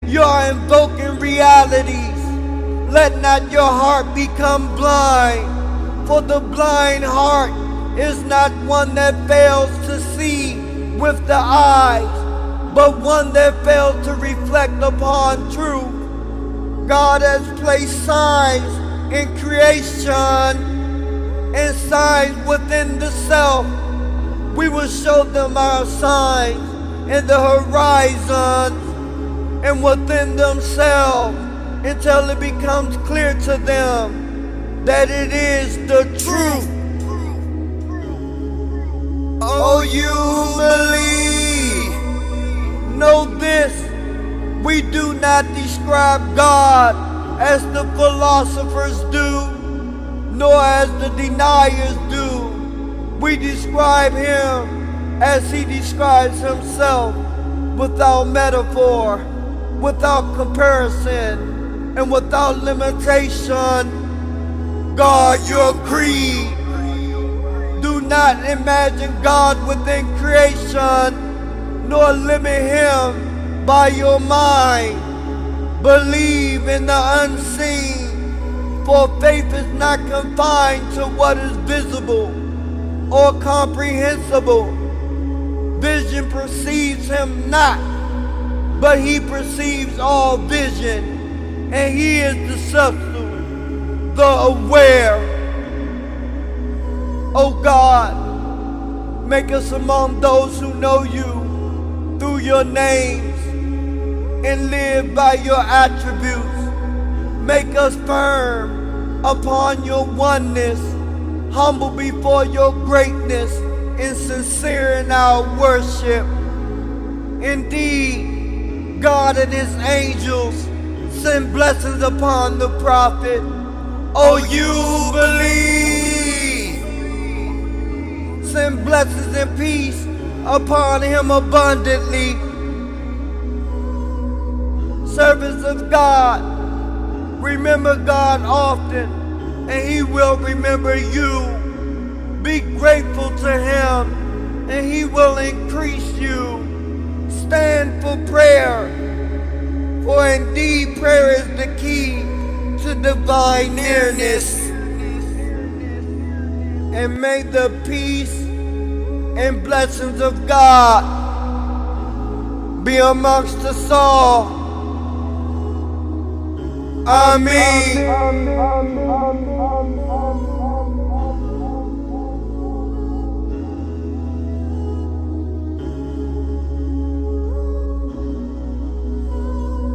You're invoking realities. Let not your heart become blind, for the blind heart is not one that fails to see with the eyes, but one that fails to reflect upon truth. God has placed signs in creation and signs within the self. We will show them our signs in the horizon and within themselves until it becomes clear to them that it is the truth. Oh, you believe. Know this, we do not describe God as the philosophers do, nor as the deniers do. We describe him as he describes himself, without metaphor, without comparison, and without limitation. Guard your creed. Do not imagine God within creation, nor limit him by your mind. Believe in the unseen, for faith is not confined to what is visible or comprehensible. Vision perceives him not, but he perceives all vision, and he is the substance, the aware. O God, make us among those who know you through your names and live by your attributes. Make us firm upon your oneness, humble before your greatness, and sincere in our worship. Indeed, God and his angels send blessings upon the prophet. Oh, you believe. Send blessings and peace upon him abundantly. Servants of God, remember God often, and he will remember you. Be grateful to him, and he will increase you. Stand for prayer, for indeed prayer is the key to divine nearness. And may the peace and blessings of God be amongst us all. Amen.